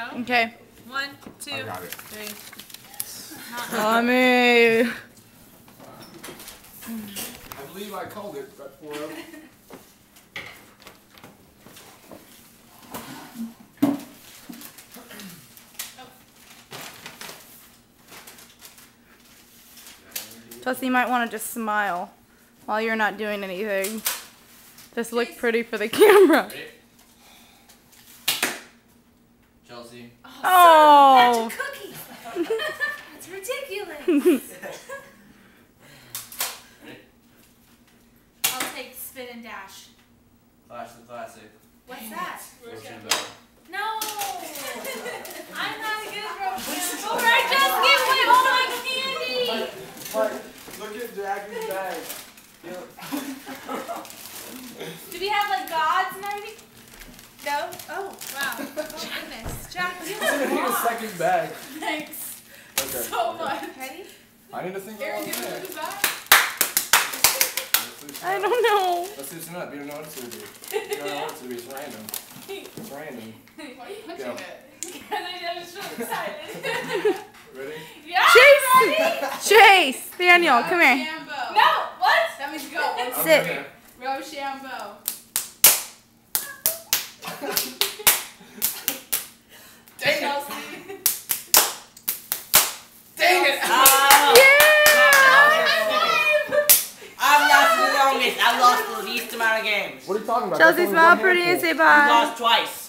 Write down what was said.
go. Okay. 1, 2, I got it. 3. Mommy. I believe I called it, but 4-0. Chelsea, you might want to just smile while you're not doing anything. Just look pretty for the camera. Ready? Chelsea. Oh. That's a cookie. That's ridiculous. Ready? I'll take spin and dash. Clash the Classic. What's that? Rochambeau. No. I'm not a good Rochambeau. I just gave away all my candy. Mike, look at Jackie's bag. Do we have like gods and everything? No? Oh, wow. Oh, goodness. Jack, you I need a have second bag. Thanks Okay. so much. Ready? I need to think Aaron, about give me that. the back. I don't know. Let's loosen up. You don't know what it's going to be. You don't know what it's going to be. It's random. It's random. Why are you Go. punching it? Because I'm just really excited. Ready? Yeah, Chase! ready? Chase! Daniel, come here. Rochambeau. No, what? That means go. Sit. Okay. Rochambeau. Dang it! Chelsea. Dang it! Yeah! I've lost the longest. I've lost the least amount of games. What are you talking about? Chelsea, That's only smile one pretty and handful. say I've bye. lost twice.